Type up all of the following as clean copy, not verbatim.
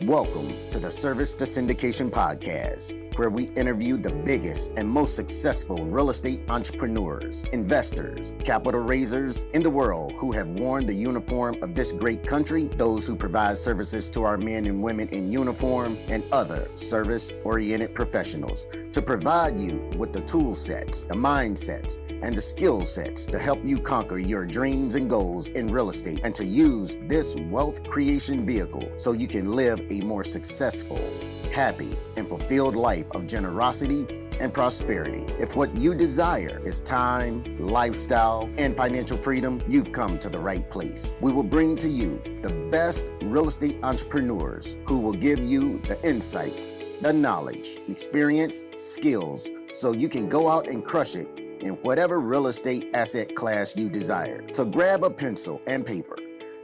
Welcome to the Service to Syndication podcast, where we interview the biggest and most successful real estate entrepreneurs, investors, capital raisers in the world who have worn the uniform of this great country, those who provide services to our men and women in uniform, and other service-oriented professionals to provide you with the tool sets, the mindsets, and the skill sets to help you conquer your dreams and goals in real estate and to use this wealth creation vehicle so you can live a more successful, happy, and fulfilled life of generosity and prosperity. If what you desire is time, lifestyle, and financial freedom, you've come to the right place. We will bring to you the best real estate entrepreneurs who will give you the insights, the knowledge, experience, skills, so you can go out and crush it in whatever real estate asset class you desire. So grab a pencil and paper,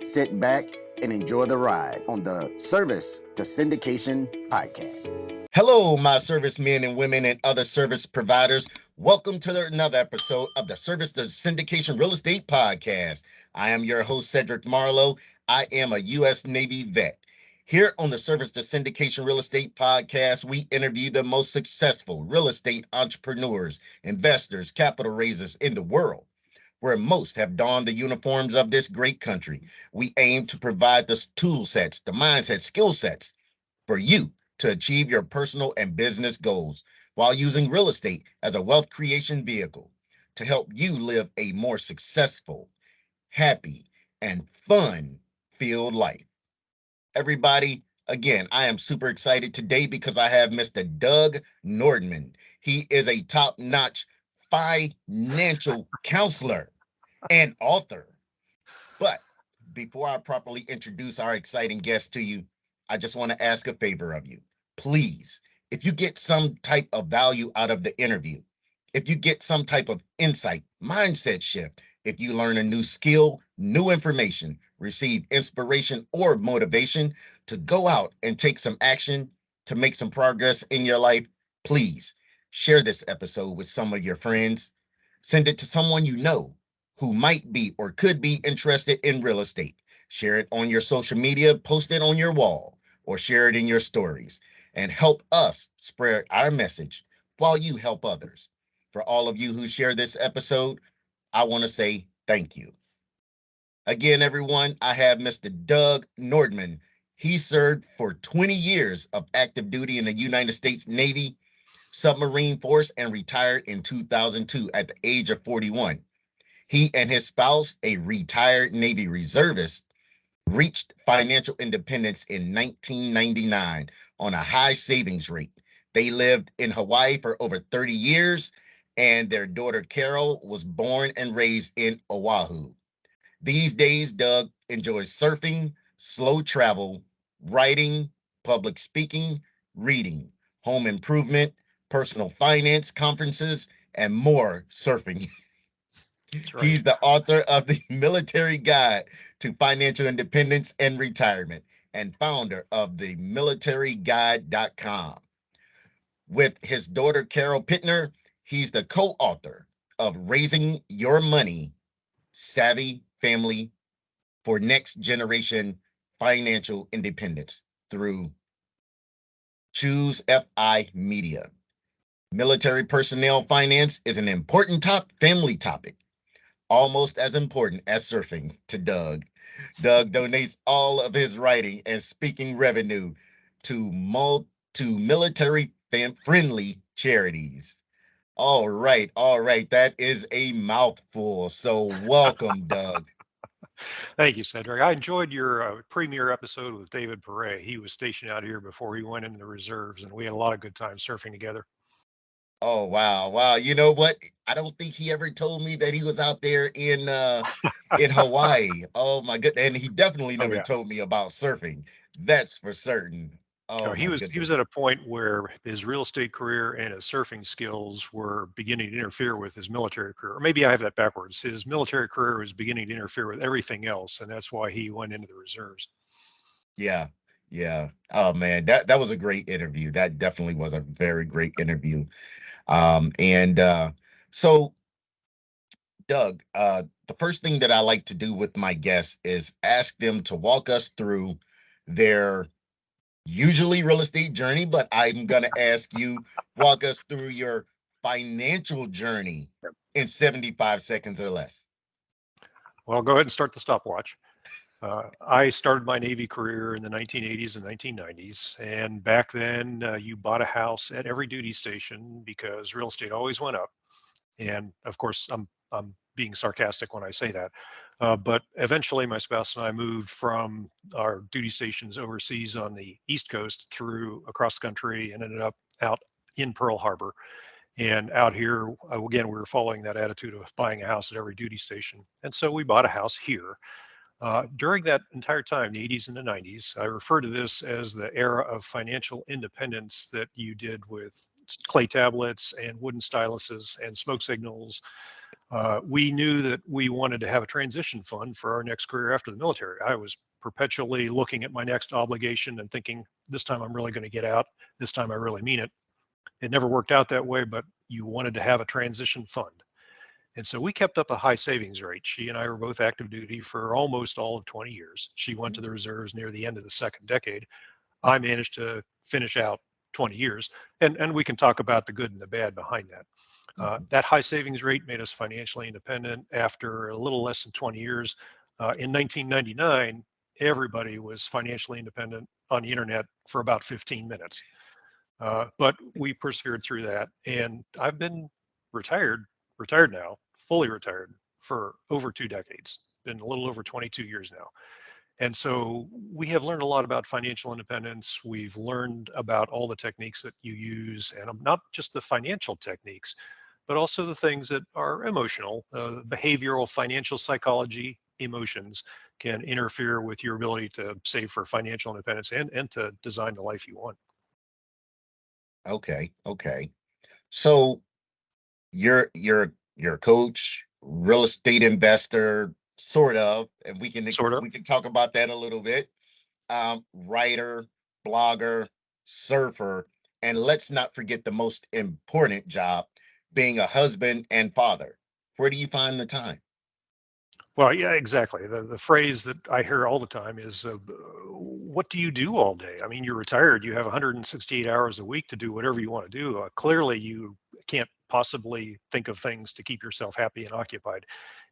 sit back, and enjoy the ride on the Service to Syndication podcast. Hello, my servicemen and women and other service providers. Welcome to another episode of the Service to Syndication Real Estate Podcast. I am your host, Cedric Marlowe. I am a U.S. Navy vet. Here on the Service to Syndication Real Estate Podcast, we interview the most successful real estate entrepreneurs, investors, capital raisers in the world, where most have donned the uniforms of this great country. We aim to provide the tool sets, the mindset, skill sets for you to achieve your personal and business goals while using real estate as a wealth creation vehicle to help you live a more successful, happy, and fun-filled life. Everybody, again, I am super excited today because I have Mr. Doug Nordman. He is a top-notch financial counselor and author. But before I properly introduce our exciting guest to you, I just want to ask a favor of you. Please, if you get some type of value out of the interview, if you get some type of insight, mindset shift, if you learn a new skill, new information, receive inspiration or motivation to go out and take some action to make some progress in your life, please share this episode with some of your friends. Send it to someone you know who might be or could be interested in real estate. Share it on your social media, post it on your wall, or share it in your stories, and help us spread our message while you help others. For all of you who share this episode, I want to say thank you. Again, everyone, I have Mr. Doug Nordman. He served for 20 years of active duty in the United States Navy submarine force and retired in 2002 at the age of 41. He and his spouse, a retired Navy reservist, reached financial independence in 1999 on a high savings rate. They lived in Hawaii for over 30 years, and their daughter Carol was born and raised in Oahu. These days, Doug enjoys surfing, slow travel, writing, public speaking, reading, home improvement, personal finance conferences, and more surfing. Right. He's the author of the Military Guide to Financial Independence and Retirement and founder of the militaryguide.com. With his daughter, Carol Pittner, he's the co-author of Raising Your Money, Savvy Family for Next Generation Financial Independence through Choose FI Media. Military personnel finance is an important family topic, almost as important as surfing to Doug. Doug donates all of his writing and speaking revenue to military friendly charities. All right, all right. That is a mouthful. So welcome, Doug. Thank you, Cedric. I enjoyed your premiere episode with David Perret. He was stationed out here before he went into the reserves, and we had a lot of good time surfing together. Oh wow, wow. You know what? I don't think he ever told me that he was out there in Hawaii. Oh my goodness. And he definitely Oh never yeah. told me about surfing. That's for certain. No, Oh he my was at goodness. a point where his real estate career and his surfing skills were beginning to interfere with his military career. Or maybe I have that backwards. His military career was beginning to interfere with everything else, and that's why he went into the reserves. Yeah. Yeah. Oh man, that was a great interview. That definitely was a very great interview. And so Doug, the first thing that I like to do with my guests is ask them to walk us through their usually real estate journey, but I'm going to ask you, walk us through your financial journey in 75 seconds or less. Well, go ahead and start the stopwatch. I started my Navy career in the 1980s and 1990s. And back then, you bought a house at every duty station because real estate always went up. And of course, I'm being sarcastic when I say that. But eventually, my spouse and I moved from our duty stations overseas on the East Coast through across the country and ended up out in Pearl Harbor. And out here, again, we were following that attitude of buying a house at every duty station. And so we bought a house here. During that entire time, the 80s and the 90s, I refer to this as the era of financial independence that you did with clay tablets and wooden styluses and smoke signals. We knew that we wanted to have a transition fund for our next career after the military. I was perpetually looking at my next obligation and thinking, this time I'm really going to get out. This time I really mean it. It never worked out that way, but you wanted to have a transition fund. And so we kept up a high savings rate. She and I were both active duty for almost all of 20 years. She went to the reserves near the end of the second decade. I managed to finish out 20 years. And we can talk about the good and the bad behind that. That high savings rate made us financially independent after a little less than 20 years. In 1999, everybody was financially independent on the internet for about 15 minutes. But we persevered through that. And I've been retired now, fully retired for over 2 decades, been a little over 22 years now. And so we have learned a lot about financial independence. We've learned about all the techniques that you use, and not just the financial techniques, but also the things that are emotional, behavioral, financial psychology, emotions can interfere with your ability to save for financial independence and to design the life you want. Okay. Okay. So you're a coach, real estate investor, sort of, and Sort of. we can talk about that a little bit. Writer, blogger, surfer, and let's not forget the most important job, being a husband and father. Where do you find the time? Well, yeah, exactly. The phrase that I hear all the time is, "What do you do all day?" I mean, you're retired. You have 168 hours a week to do whatever you want to do. Clearly, you can't possibly think of things to keep yourself happy and occupied.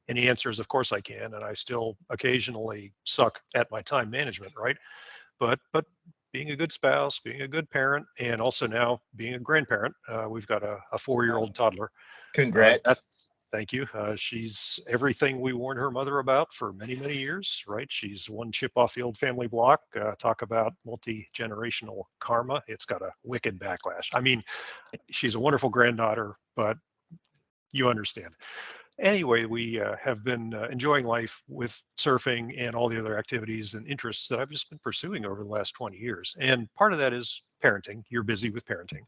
And the answer is, of course, I can. And I still occasionally suck at my time management, right? But being a good spouse, being a good parent, and also now being a grandparent. We've got a 4-year-old toddler. Congrats. That's Thank you. She's everything we warned her mother about for many, many years, right? She's one chip off the old family block. Talk about multi-generational karma. It's got a wicked backlash. I mean, she's a wonderful granddaughter, but you understand. Anyway, we have been enjoying life with surfing and all the other activities and interests that I've just been pursuing over the last 20 years. And part of that is parenting. You're busy with parenting.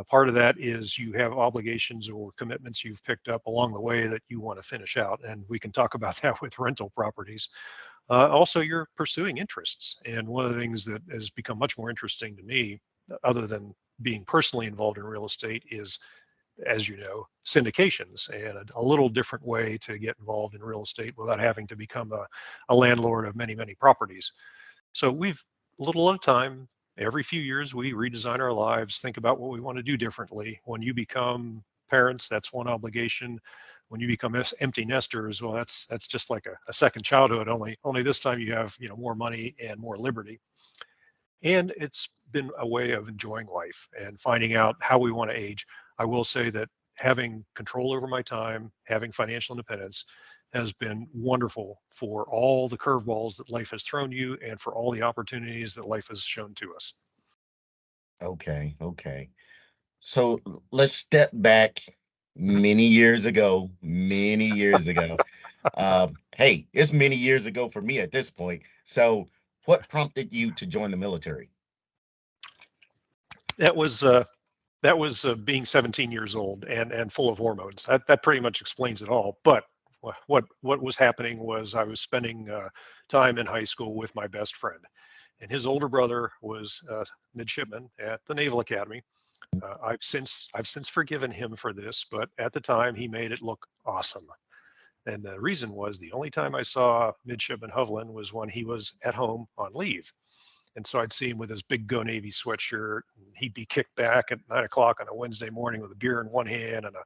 Part of that is you have obligations or commitments you've picked up along the way that you want to finish out. And we can talk about that with rental properties. Also, you're pursuing interests. And one of the things that has become much more interesting to me, other than being personally involved in real estate, is, as you know, syndications and a little different way to get involved in real estate without having to become a landlord of many, many properties. So we've a little at a time, every few years, we redesign our lives, think about what we want to do differently. When you become parents, that's one obligation. When you become empty nesters, well, that's just like a second childhood. Only this time you have more money and more liberty. And it's been a way of enjoying life and finding out how we want to age. I will say that having control over my time, having financial independence has been wonderful for all the curveballs that life has thrown you and for all the opportunities that life has shown to us. Okay. Okay. So let's step back many years ago, many years ago. Hey, it's many years ago for me at this point. So, what prompted you to join the military? That was being 17 years old and full of hormones. That pretty much explains it all. But what was happening was I was spending time in high school with my best friend, and his older brother was a midshipman at the Naval Academy. I've since forgiven him for this, but at the time he made it look awesome. And the reason was the only time I saw Midshipman Hovland was when he was at home on leave. And so I'd see him with his big Go Navy sweatshirt, and he'd be kicked back at 9 o'clock on a Wednesday morning with a beer in one hand and a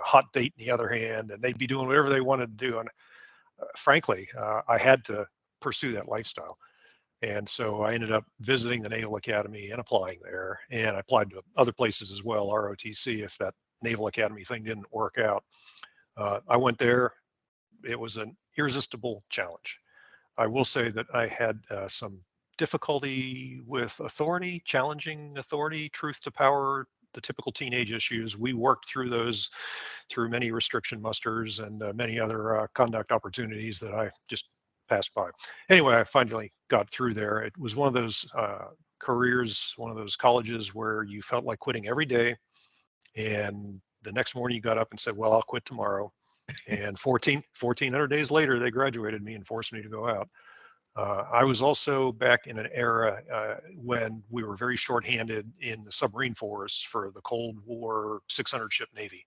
hot date in the other hand, and they'd be doing whatever they wanted to do. And frankly, I had to pursue that lifestyle. And so I ended up visiting the Naval Academy and applying there, and I applied to other places as well, ROTC, if that Naval Academy thing didn't work out. I went there. It was an irresistible challenge. I will say that I had some difficulty with authority, challenging authority, truth to power, the typical teenage issues. We worked through those through many restriction musters and many other conduct opportunities that I just passed by. Anyway, I finally got through there. It was one of those careers, one of those colleges where you felt like quitting every day. And the next morning you got up and said, well, I'll quit tomorrow. And 1,400 days later, they graduated me and forced me to go out. I was also back in an era when we were very shorthanded in the submarine force for the Cold War 600 ship Navy.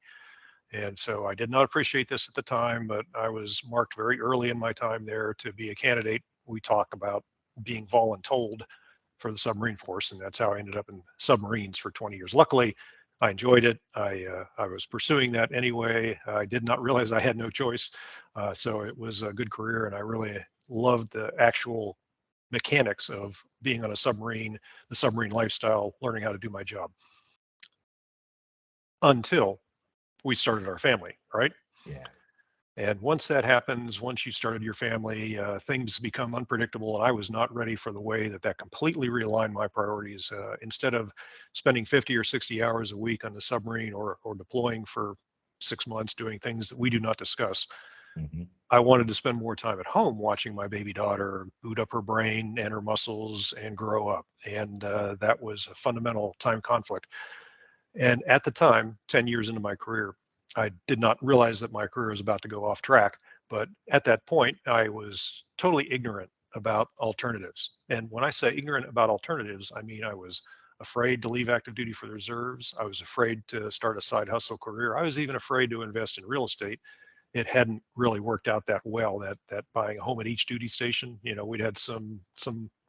And so I did not appreciate this at the time, but I was marked very early in my time there to be a candidate. We talk about being voluntold for the submarine force, and that's how I ended up in submarines for 20 years. Luckily, I enjoyed it. I was pursuing that anyway. I did not realize I had no choice. So it was a good career, and I really loved the actual mechanics of being on a submarine, the submarine lifestyle, learning how to do my job. Until we started our family, right? Yeah. And once that happens, once you started your family, things become unpredictable. And I was not ready for the way that completely realigned my priorities. Instead of spending 50 or 60 hours a week on the submarine or deploying for 6 months doing things that we do not discuss, Mm-hmm. I wanted to spend more time at home watching my baby daughter boot up her brain and her muscles and grow up. And that was a fundamental time conflict. And at the time, 10 years into my career, I did not realize that my career was about to go off track. But at that point, I was totally ignorant about alternatives. And when I say ignorant about alternatives, I mean I was afraid to leave active duty for the reserves. I was afraid to start a side hustle career. I was even afraid to invest in real estate. It hadn't really worked out that well, that buying a home at each duty station, we'd had some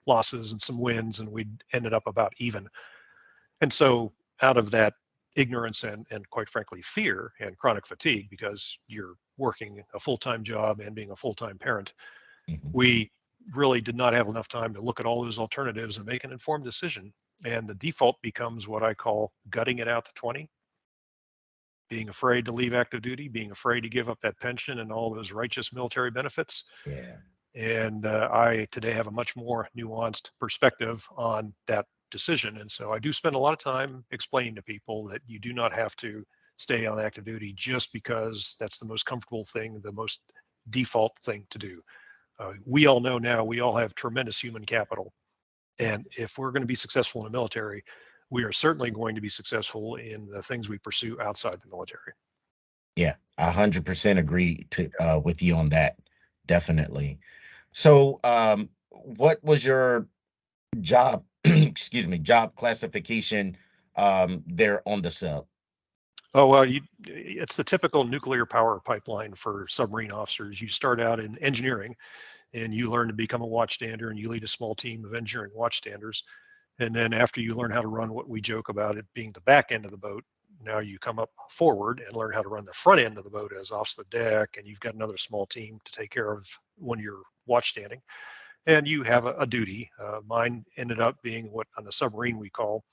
losses and some wins, and we'd ended up about even. And so out of that ignorance and quite frankly fear and chronic fatigue, because you're working a full-time job and being a full-time parent, Mm-hmm. we really did not have enough time to look at all those alternatives and make an informed decision. And the default becomes what I call gutting it out to 20, being afraid to leave active duty, being afraid to give up that pension and all those righteous military benefits. Yeah. And I today have a much more nuanced perspective on that decision. And so I do spend a lot of time explaining to people that you do not have to stay on active duty just because that's the most comfortable thing, the most default thing to do. We all know now we all have tremendous human capital. And if we're going to be successful in the military, we are certainly going to be successful in the things we pursue outside the military. Yeah. 100% agree with you on that. Definitely. So, what was your job, excuse me, job classification there on the sub? Oh, well, it's the typical nuclear power pipeline for submarine officers. You start out in engineering and you learn to become a watchstander, and you lead a small team of engineering watchstanders. And then after you learn how to run what we joke about it being the back end of the boat, now you come up forward and learn how to run the front end of the boat as off the deck, and you've got another small team to take care of when you're watchstanding. And you have a duty. Mine ended up being what on the submarine we call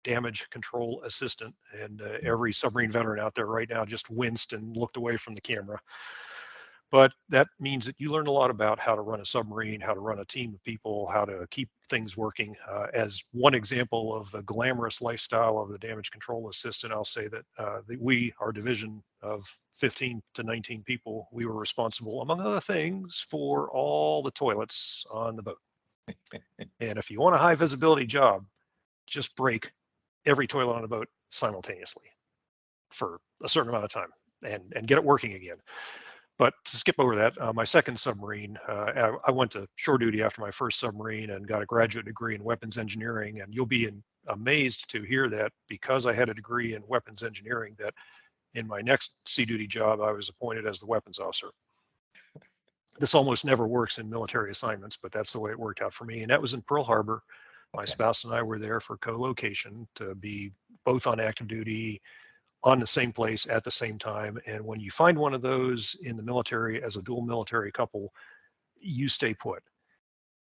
damage control assistant. And every submarine veteran out there right now just winced and looked away from the camera. But that means that you learn a lot about how to run a submarine, how to run a team of people, how to keep things working. As one example of the glamorous lifestyle of the damage control assistant, I'll say that our division of 15 to 19 people, we were responsible, among other things, for all the toilets on the boat. And if you want a high visibility job, just break every toilet on a boat simultaneously for a certain amount of time and get it working again. But to skip over that, my second submarine, I went to shore duty after my first submarine and got a graduate degree in weapons engineering. And you'll be amazed to hear that because I had a degree in weapons engineering, that in my next sea duty job, I was appointed as the weapons officer. This almost never works in military assignments, but that's the way it worked out for me. And that was in Pearl Harbor. My Okay. spouse and I were there for co-location to be both on active duty on the same place at the same time. And when you find one of those in the military as a dual military couple, you stay put.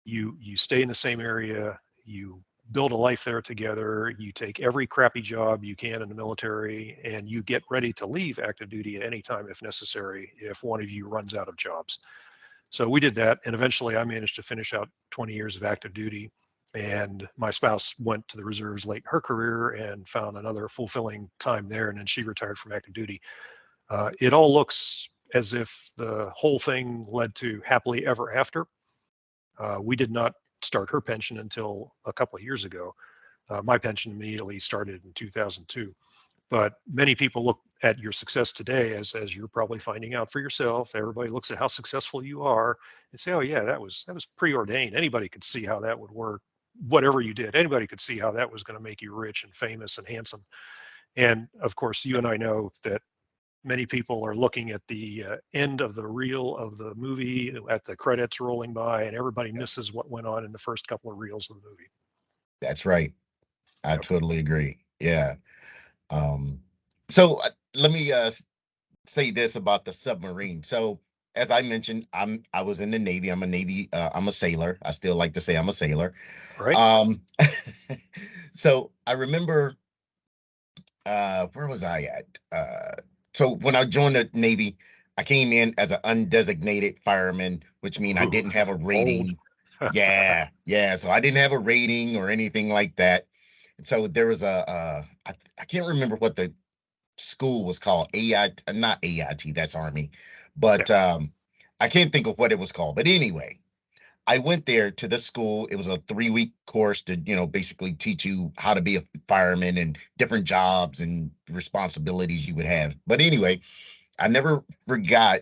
You stay in the same area. You build a life there together. You take every crappy job you can in the military, and you get ready to leave active duty at any time if necessary if one of you runs out of jobs. So we did that, and eventually I managed to finish out 20 years of active duty. And my spouse went to the reserves late in her career and found another fulfilling time there, and then she retired from active duty. It all looks as if the whole thing led to happily ever after. We did not start her pension until a couple of years ago. My pension immediately started in 2002. But many people look at your success today as you're probably finding out for yourself. Everybody looks at how successful you are and say, "Oh yeah, that was preordained. Anybody could see how that would work. Whatever you did, anybody could see how that was going to make you rich and famous and handsome." And of course, you and I know that many people are looking at the end of the reel of the movie at the credits rolling by, and everybody Yep. misses what went on in the first couple of reels of the movie. That's right. I Yep. totally agree. Yeah. Um, so let me say this about the submarine. So as I mentioned, I was in the Navy. I'm a Navy. I'm a sailor. I still like to say I'm a sailor. Right. Um, so I remember where was I at? So when I joined the Navy, I came in as an undesignated fireman, which means I Ooh, didn't have a old. rating. Yeah, yeah. So I didn't have a rating or anything like that. And so there was I can't remember what the school was called. Not AIT, that's Army, Yeah. but I can't think of what it was called. But anyway, I went there to the school. It was a 3-week course to, basically teach you how to be a fireman and different jobs and responsibilities you would have. But anyway, I never forgot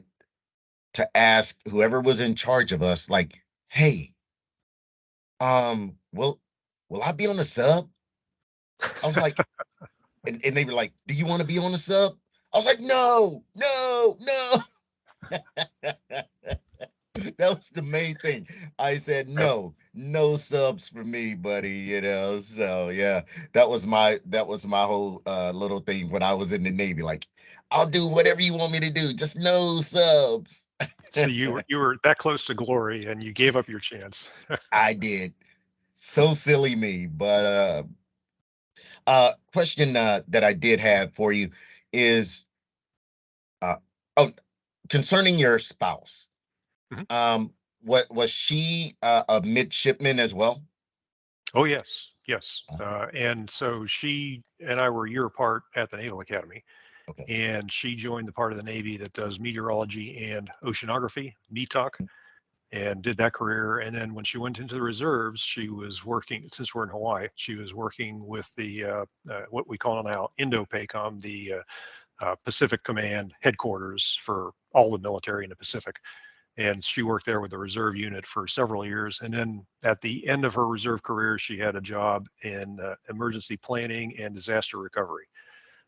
to ask whoever was in charge of us, like, hey, will I be on the sub? I was like, and they were like, do you want to be on the sub? I was like, no, no, no. That was the main thing. I said Yep. no, no subs for me, buddy. So yeah, that was my whole little thing when I was in the Navy. Like, I'll do whatever you want me to do, just no subs. So you were that close to glory, and you gave up your chance. I did. So silly me. But question that I did have for you is uh oh, concerning your spouse. Mhm. What was she a midshipman as well? Oh yes, yes. Uh, And so she and I were a year apart at the Naval Academy, okay. and she joined the part of the Navy that does meteorology and oceanography, METOC, and did that career. And then when she went into the reserves, she was working, since we're in Hawaii, she was working with the what we call now Indo-PACOM, the Pacific Command headquarters for all the military in the Pacific. And she worked there with the reserve unit for several years. And then at the end of her reserve career, she had a job in emergency planning and disaster recovery,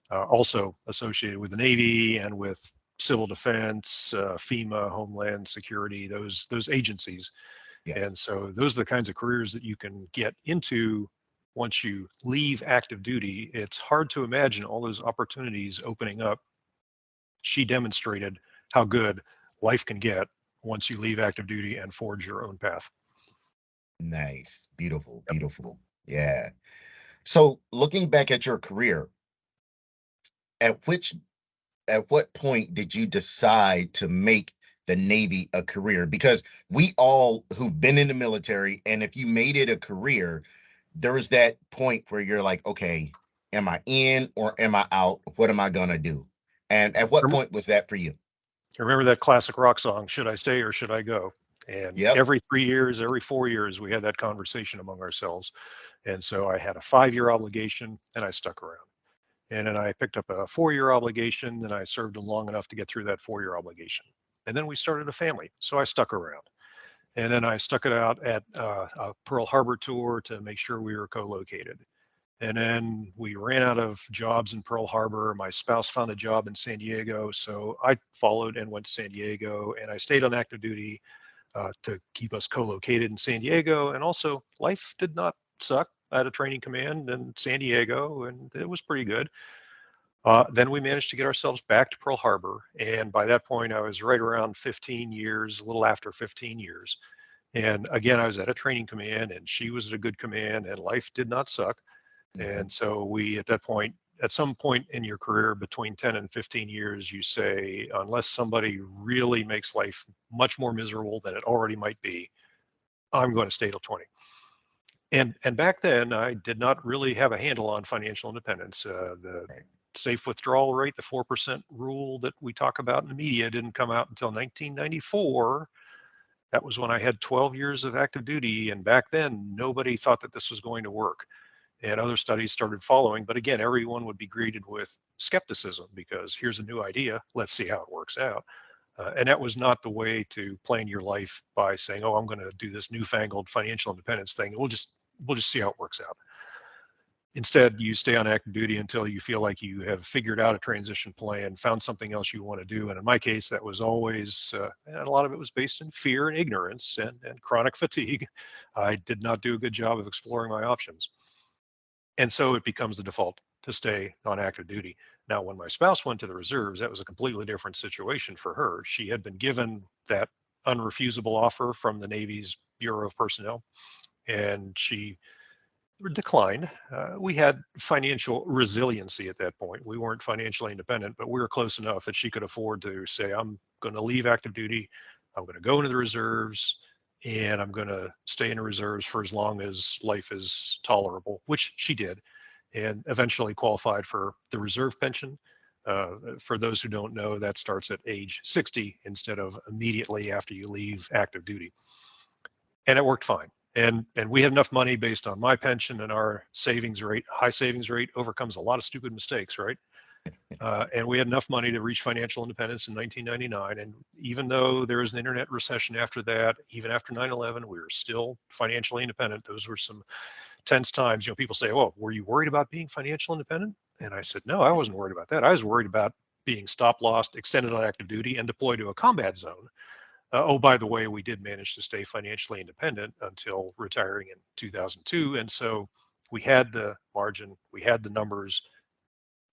also associated with the Navy and with civil defense, FEMA, Homeland Security, those agencies. Yeah. And so those are the kinds of careers that you can get into once you leave active duty. It's hard to imagine all those opportunities opening up. She demonstrated how good life can get once you leave active duty and forge your own path. Nice. Beautiful. Yep. Beautiful. Yeah. So looking back at your career, at which at what point did you decide to make the Navy a career? Because we all who've been in the military, and if you made it a career, there was that point where you're like, okay, am I in or am I out? What am I gonna do? And at what Remember, point was that for you? remember that classic rock song, Should I Stay or Should I Go? And Yep. every 3 years, every 4 years, we had that conversation among ourselves. And so I had a 5 year obligation and I stuck around. And then I picked up a 4 year obligation and I served them long enough to get through that 4 year obligation. And then we started a family. So I stuck around. And then I stuck it out at a Pearl Harbor tour to make sure we were co located. And then we ran out of jobs in Pearl Harbor. My spouse found a job in San Diego. So I followed and went to San Diego, and I stayed on active duty to keep us co-located in San Diego. And also, life did not suck. I had a training command in San Diego, and it was pretty good. Then we managed to get ourselves back to Pearl Harbor. And by that point, I was right around 15 years, a little after 15 years. And again, I was at a training command, and she was at a good command, and life did not suck. And so we, at that point, at some point in your career between 10 and 15 years, you say, unless somebody really makes life much more miserable than it already might be, I'm going to stay till 20. And back then, I did not really have a handle on financial independence. The safe withdrawal rate, the 4% rule that we talk about in the media, didn't come out until 1994. That was when I had 12 years of active duty. And back then, nobody thought that this was going to work. And other studies started following. But again, everyone would be greeted with skepticism because here's a new idea. Let's see how it works out. And that was not the way to plan your life by saying, oh, I'm going to do this newfangled financial independence thing. We'll just see how it works out. Instead, you stay on active duty until you feel like you have figured out a transition plan, found something else you want to do. And in my case, that was always, and a lot of it was based in fear and ignorance and chronic fatigue. I did not do a good job of exploring my options. And so it becomes the default to stay on active duty. Now, when my spouse went to the reserves, that was a completely different situation for her. She had been given that unrefusable offer from the Navy's Bureau of Personnel, and she declined. We had financial resiliency at that point. We weren't financially independent, but we were close enough that she could afford to say, I'm going to leave active duty, I'm going to go into the reserves, and I'm going to stay in the reserves for as long as life is tolerable, which she did, and eventually qualified for the reserve pension. For those who don't know, that starts at age 60 instead of immediately after you leave active duty. And it worked fine. And we had enough money based on my pension and our savings rate. High savings rate overcomes a lot of stupid mistakes, right? And we had enough money to reach financial independence in 1999. And even though there was an internet recession after that, even after 9/11, we were still financially independent. Those were some tense times. You know, people say, "Oh, were you worried about being financial independent?" And I said, "No, I wasn't worried about that. I was worried about being stop lost, extended on active duty, and deployed to a combat zone." Oh, by the way, we did manage to stay financially independent until retiring in 2002. And so we had the margin, we had the numbers.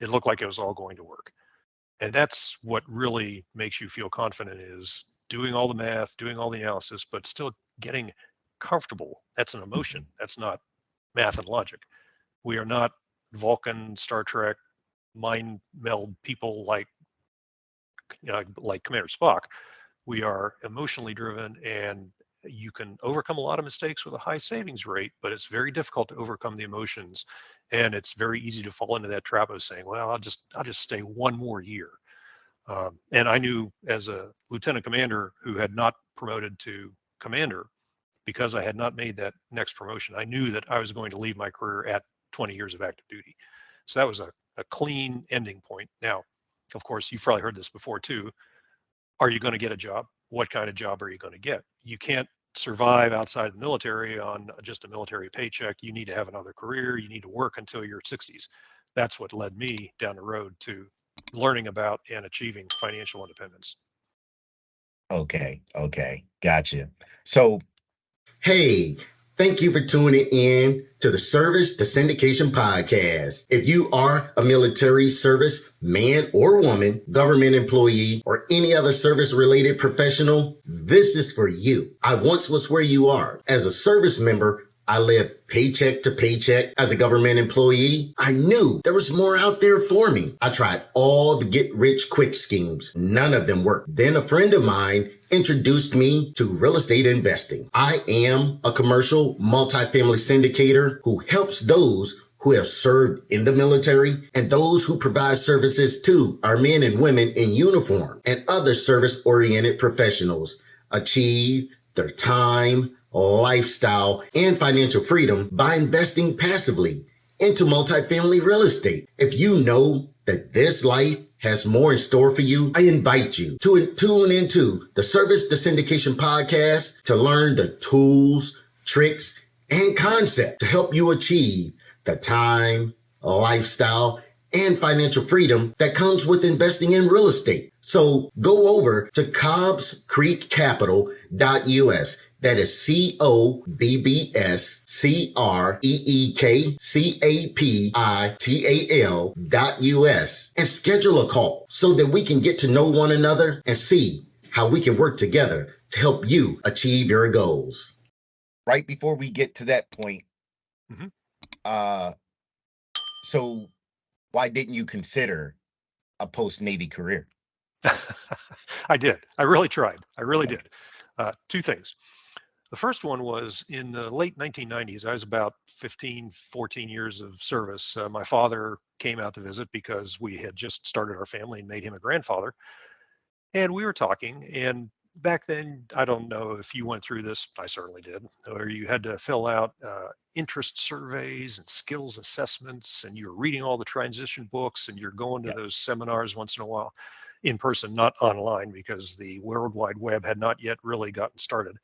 It looked like it was all going to work. And that's what really makes you feel confident, is doing all the math, doing all the analysis, but still getting comfortable. That's an emotion. That's not math and logic. We are not Vulcan, Star Trek, mind meld people like Commander Spock. We are emotionally driven, and you can overcome a lot of mistakes with a high savings rate, but it's very difficult to overcome the emotions. And it's very easy to fall into that trap of saying, well, I'll just stay one more year. And I knew, as a lieutenant commander who had not promoted to commander, because I had not made that next promotion, I knew that I was going to leave my career at 20 years of active duty. So that was a clean ending point. Now, of course, you've probably heard this before too. Are you going to get a job? What kind of job are you going to get? You can't survive outside the military on just a military paycheck. You need to have another career. You need to work until your 60s. That's what led me down the road to learning about and achieving financial independence. Okay, gotcha. So, Hey, thank you for tuning in to the Service to Syndication Podcast. If you are a military service man or woman, government employee, or any other service-related professional, this is for you. I once was where you are. As a service member, I lived paycheck to paycheck. As a government employee, I knew there was more out there for me. I tried all the get-rich-quick schemes. None of them worked. Then a friend of mine introduced me to real estate investing. I am a commercial multifamily syndicator who helps those who have served in the military and those who provide services to our men and women in uniform and other service-oriented professionals achieve their time, lifestyle, and financial freedom by investing passively into multifamily real estate. If you know that this life has more in store for you, I invite you to tune into the Service to Syndication Podcast to learn the tools, tricks, and concepts to help you achieve the time, lifestyle, and financial freedom that comes with investing in real estate. So go over to cobbscreekcapital.us. That is COBBSCREEKCAPITAL.US and schedule a call so that we can get to know one another and see how we can work together to help you achieve your goals. Right before we get to that point, Mhm. So why didn't you consider a post-Navy career? I did. I really tried. I really did. Two things. The first one was in the late 1990s. I was about 15, 14 years of service. My father came out to visit because we had just started our family and made him a grandfather. And we were talking. And back then, I don't know if you went through this, I certainly did, where you had to fill out interest surveys and skills assessments, and you're reading all the transition books, and you're going to those seminars once in a while in person, not online, because the World Wide Web had not yet really gotten started.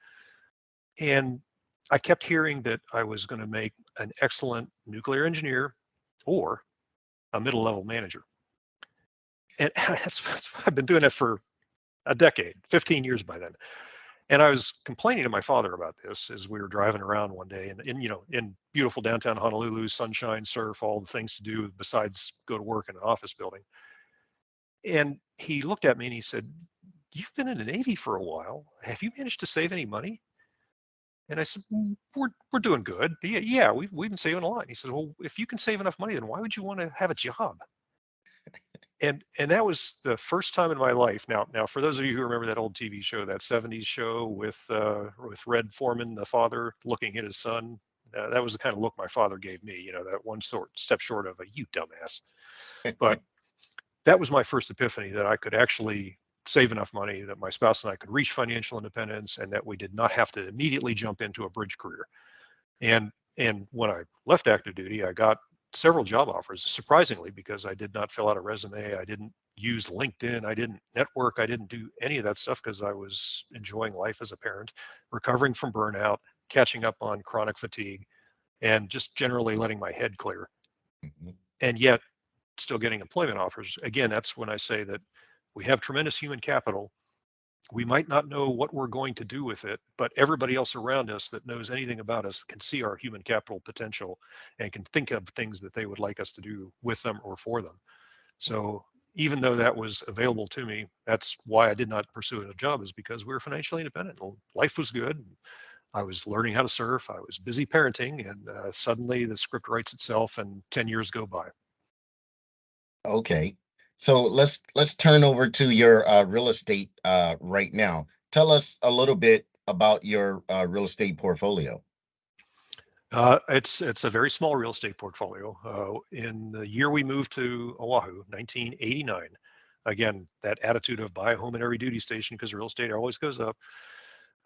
And I kept hearing that I was going to make an excellent nuclear engineer or a middle level manager. And I've been doing it for a decade, 15 years by then. And I was complaining to my father about this as we were driving around one day in beautiful downtown Honolulu, sunshine, surf, all the things to do besides go to work in an office building. And he looked at me and he said, "You've been in the Navy for a while. Have you managed to save any money?" And I said, we're doing good. Yeah, we've been saving a lot. And he said, "Well, if you can save enough money, then why would you want to have a job?" And that was the first time in my life. Now for those of you who remember that old TV show, that 70s show with Red Foreman, the father looking at his son, that was the kind of look my father gave me. That one step short of a "you dumbass." But that was my first epiphany that I could actually save enough money that my spouse and I could reach financial independence, and that we did not have to immediately jump into a bridge career. And when I left active duty, I got several job offers, surprisingly, because I did not fill out a resume. I didn't use LinkedIn. I didn't network. I didn't do any of that stuff because I was enjoying life as a parent, recovering from burnout, catching up on chronic fatigue, and just generally letting my head clear. Mhm. And yet still getting employment offers. Again, that's when I say that we have tremendous human capital. We might not know what we're going to do with it, but everybody else around us that knows anything about us can see our human capital potential and can think of things that they would like us to do with them or for them. So even though that was available to me, that's why I did not pursue a job, is because we were financially independent. Life was good. I was learning how to surf. I was busy parenting, and suddenly the script writes itself and 10 years go by. Okay. So let's turn over to your real estate right now. Tell us a little bit about your real estate portfolio. It's a very small real estate portfolio. In the year we moved to Oahu, 1989, again, that attitude of buy a home at every duty station because real estate always goes up.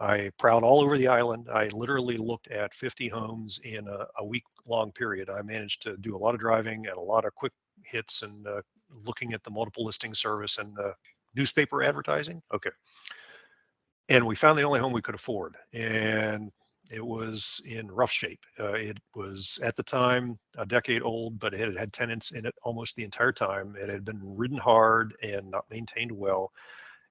I prowled all over the island. I literally looked at 50 homes in a week-long period. I managed to do a lot of driving and a lot of quick hits and looking at the multiple listing service and the newspaper advertising. Okay. And we found the only home we could afford, and it was in rough shape. It was at the time a decade old, but it had tenants in it almost the entire time. It had been ridden hard and not maintained well.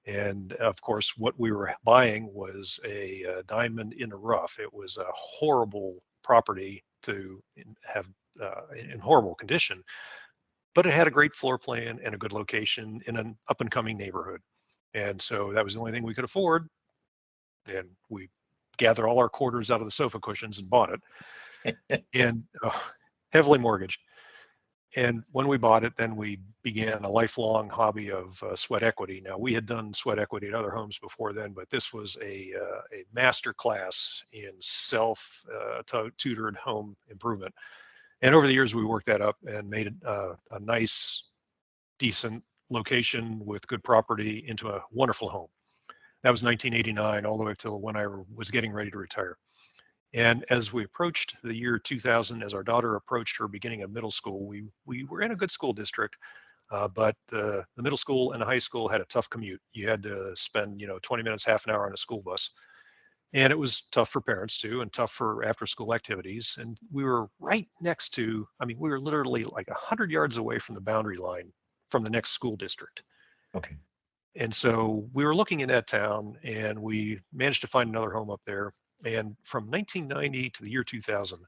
And of course, what we were buying was a diamond in the rough. It was a horrible property to have in horrible condition, but it had a great floor plan and a good location in an up and coming neighborhood. And so that was the only thing we could afford. And we gathered all our quarters out of the sofa cushions and bought it, and heavily mortgaged. And when we bought it, then we began a lifelong hobby of sweat equity. Now, we had done sweat equity in other homes before then, but this was a master class in self-tutored home improvement. And over the years, we worked that up and made it a nice, decent location with good property into a wonderful home. That was 1989, all the way till when I was getting ready to retire. And as we approached the year 2000, as our daughter approached her beginning of middle school, we were in a good school district, but the middle school and the high school had a tough commute. You had to spend 20 minutes, half an hour on a school bus. And it was tough for parents too, and tough for after school activities. And we were right next to, I mean, we were literally like 100 yards away from the boundary line from the next school district. Okay. And so we were looking in that town, and we managed to find another home up there. And from 1990 to the year 2000,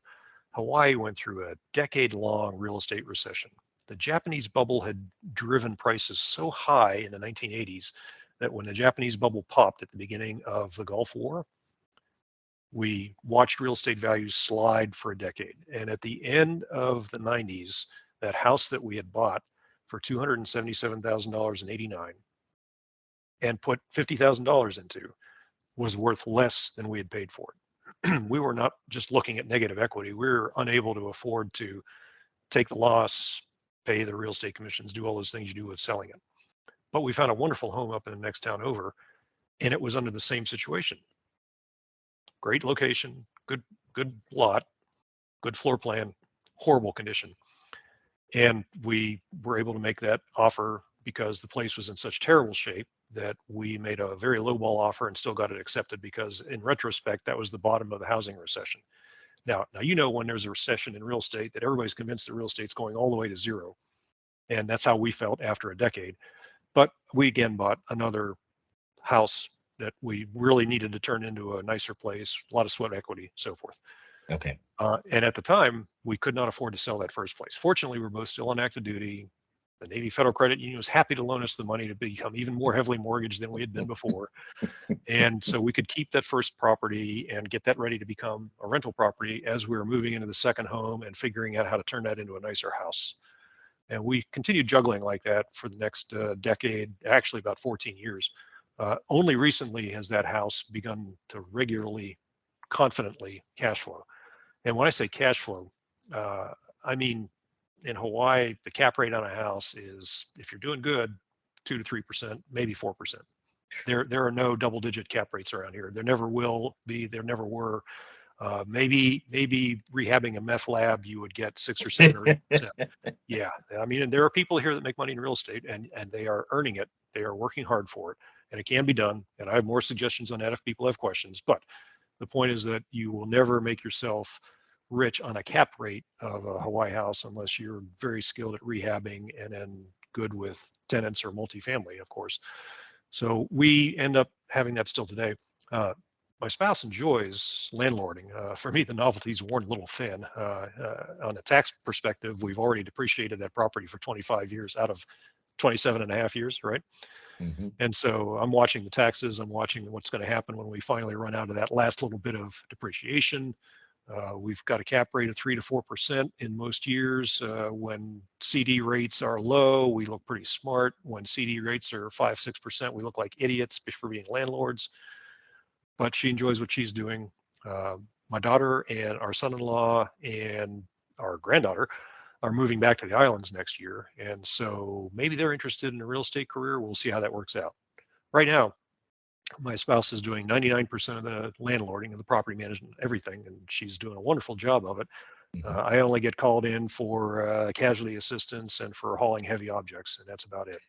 Hawaii went through a decade-long real estate recession. The Japanese bubble had driven prices so high in the 1980s that when the Japanese bubble popped at the beginning of the Gulf War, we watched real estate values slide for a decade. And at the end of the 90s, that house that we had bought for $277,000 in 89 and put $50,000 into was worth less than we had paid for it. We were not just looking at negative equity. We were unable to afford to take the loss, pay the real estate commissions, do all those things you do with selling it. But we found a wonderful home up in the next town over, and it was under the same situation. Great location, good lot, good floor plan, horrible condition. And we were able to make that offer because the place was in such terrible shape that we made a very lowball offer and still got it accepted, because in retrospect, that was the bottom of the housing recession. Now, when there's a recession in real estate, that everybody's convinced that real estate's going all the way to zero. And that's how we felt after a decade. But we again bought another house that we really needed to turn into a nicer place, a lot of sweat equity, so forth. Okay. And at the time, we could not afford to sell that first place. Fortunately, we're both still on active duty. The Navy Federal Credit Union was happy to loan us the money to become even more heavily mortgaged than we had been before. And so we could keep that first property and get that ready to become a rental property as we were moving into the second home and figuring out how to turn that into a nicer house. And we continued juggling like that for the next decade, actually about 14 years. Only recently has that house begun to regularly, confidently cash flow. And when I say cash flow, I mean, in Hawaii, the cap rate on a house is, if you're doing good, 2 to 3%, maybe 4%. There are no double-digit cap rates around here. There never will be. There never were. Maybe rehabbing a meth lab, you would get 6 or 7 or 8%. Yeah, I mean, and there are people here that make money in real estate, and they are earning it. They are working hard for it, and it can be done. And I have more suggestions on that if people have questions. But the point is that you will never make yourself rich on a cap rate of a Hawaii house unless you're very skilled at rehabbing and then good with tenants or multifamily, of course. So we end up having that still today. My spouse enjoys landlording. For me, the novelty's worn a little thin. On a tax perspective, we've already depreciated that property for 25 years out of 27 and a half years, right? Mm-hmm. And so I'm watching the taxes. I'm watching what's going to happen when we finally run out of that last little bit of depreciation. We've got a cap rate of 3 to 4% in most years. When CD rates are low, we look pretty smart. When CD rates are 5, 6%, we look like idiots for being landlords. But she enjoys what she's doing. My daughter and our son-in-law and our granddaughter are moving back to the islands next year. And so maybe they're interested in a real estate career. We'll see how that works out. Right now, my spouse is doing 99% of the landlording and the property management, everything, and she's doing a wonderful job of it. Mm-hmm. I only get called in for casualty assistance and for hauling heavy objects, and that's about it.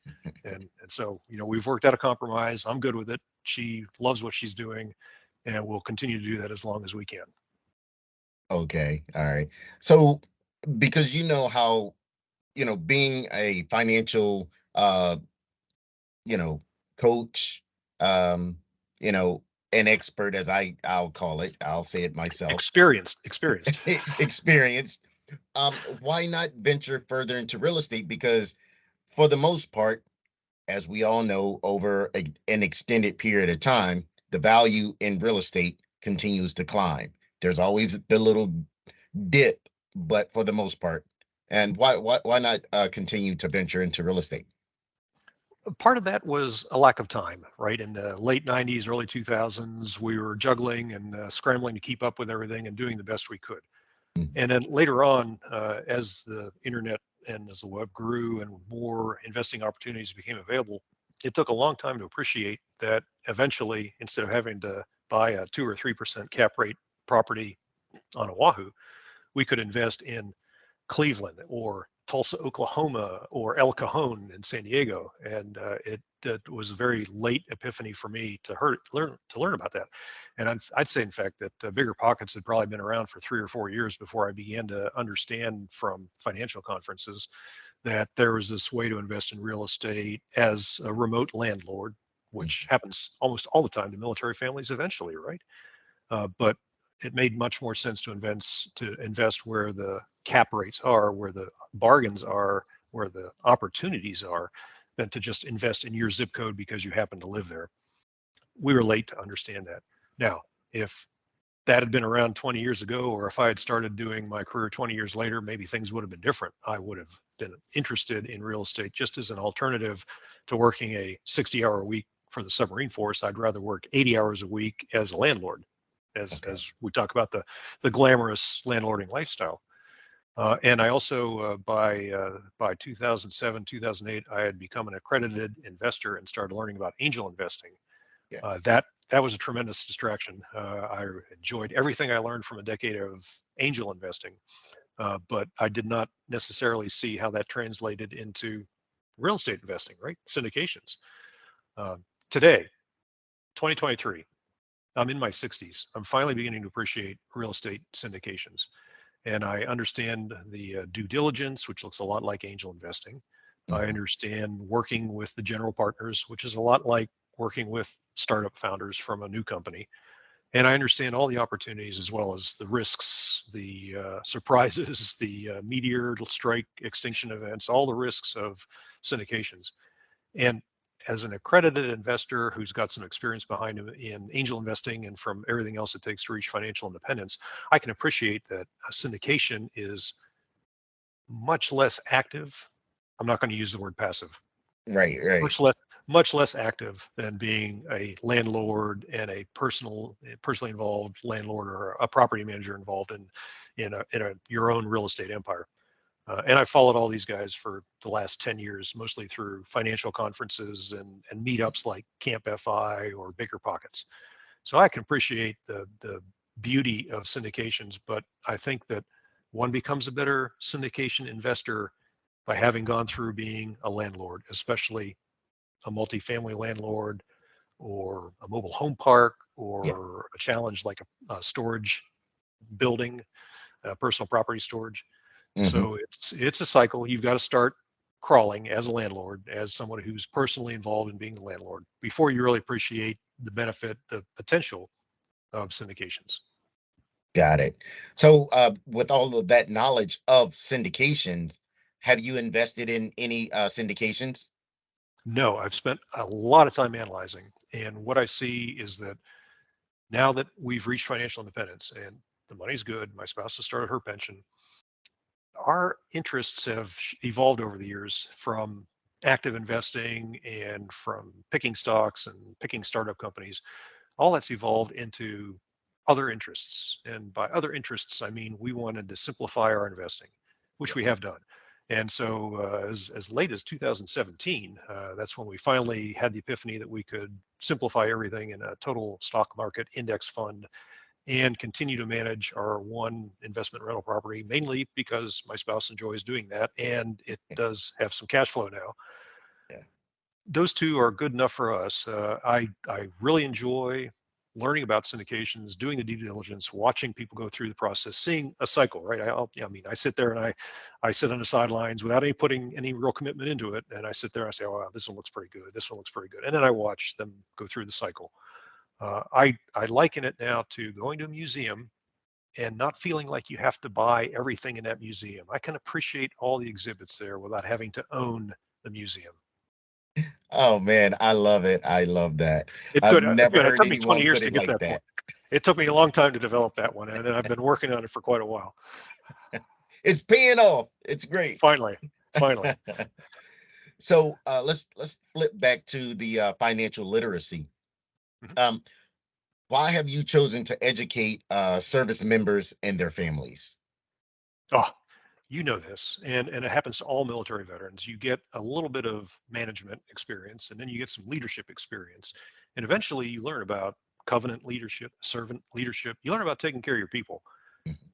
And so, we've worked out a compromise. I'm good with it. She loves what she's doing, and we'll continue to do that as long as we can. Okay. All right. So, because how, being a financial, you know, coach, um, you know, an expert, as I'll call it, I'll say it myself, Experienced. experienced. Why not venture further into real estate? Because for the most part, as we all know, over an extended period of time, the value in real estate continues to climb. There's always the little dip, but for the most part. And why not continue to venture into real estate? Part of that was a lack of time, right? In the late 90s, early 2000s, we were juggling and scrambling to keep up with everything and doing the best we could. And then later on, as the internet and as the web grew and more investing opportunities became available, it took a long time to appreciate that eventually, instead of having to buy a 2 or 3% cap rate property on Oahu, we could invest in Cleveland or Tulsa, Oklahoma, or El Cajon in San Diego, and it was a very late epiphany for me to learn about that. And I'd say, in fact, that Bigger Pockets had probably been around for 3 or 4 years before I began to understand from financial conferences that there was this way to invest in real estate as a remote landlord, which happens almost all the time to military families eventually, right? But it made much more sense to invest where the cap rates are, where the bargains are, where the opportunities are, than to just invest in your zip code because you happen to live there. We were late to understand that. Now, if that had been around 20 years ago, or if I had started doing my career 20 years later, maybe things would have been different. I would have been interested in real estate just as an alternative to working a 60-hour week for the submarine force. I'd rather work 80 hours a week as a landlord, as we talk about the glamorous landlording lifestyle. And I also, by 2007, 2008, I had become an accredited investor and started learning about angel investing. That was a tremendous distraction. I enjoyed everything I learned from a decade of angel investing, but I did not necessarily see how that translated into real estate investing, right? Syndications. Today, 2023, I'm in my 60s. I'm finally beginning to appreciate real estate syndications. And I understand the due diligence, which looks a lot like angel investing. I understand working with the general partners, which is a lot like working with startup founders from a new company. And I understand all the opportunities as well as the risks, the surprises, the meteor strike extinction events, all the risks of syndications. And as an accredited investor who's got some experience behind him in angel investing and from everything else it takes to reach financial independence, I can appreciate that a syndication is much less active. I'm not going to use the word passive. Right. Much less active than being a landlord and a personally involved landlord or a property manager involved in your own real estate empire. And I've followed all these guys for the last 10 years, mostly through financial conferences and meetups like Camp FI or Bigger Pockets. So I can appreciate the beauty of syndications, but I think that one becomes a better syndication investor by having gone through being a landlord, especially a multifamily landlord or a mobile home park or a challenge like a storage building, personal property storage. So it's a cycle. You've got to start crawling as a landlord, as someone who's personally involved in being the landlord, before you really appreciate the benefit, the potential of syndications. Got it. So, with all of that knowledge of syndications, have you invested in any syndications? No, I've spent a lot of time analyzing, and what I see is that now that we've reached financial independence and the money's good, my spouse has started her pension, our interests have evolved over the years from active investing and from picking stocks and picking startup companies. All that's evolved into other interests. And by other interests, I mean we wanted to simplify our investing, which we have done. And so as late as 2017, that's when we finally had the epiphany that we could simplify everything in a total stock market index fund and continue to manage our one investment rental property, mainly because my spouse enjoys doing that and it does have some cash flow now. Those two are good enough for us. I really enjoy learning about syndications, doing the due diligence, watching people go through the process, seeing a cycle, right? I sit there and I sit on the sidelines without putting any real commitment into it. And I sit there and I say, oh, wow, this one looks pretty good. This one looks pretty good. And then I watch them go through the cycle. I liken it now to going to a museum and not feeling like you have to buy everything in that museum. I can appreciate all the exhibits there without having to own the museum. Oh man, I love it. I love that. It I've could. never It heard took me 20 anyone years put to it get to like that point. that. It took me a long time to develop that one, and I've been working on it for quite a while. It's paying off. It's great. Finally. So let's flip back to the financial literacy. Mhm. Um, why have you chosen to educate service members and their families? Oh, you know this, and it happens to all military veterans. You get a little bit of management experience, and then you get some leadership experience, and eventually you learn about covenant leadership, servant leadership. You learn about taking care of your people,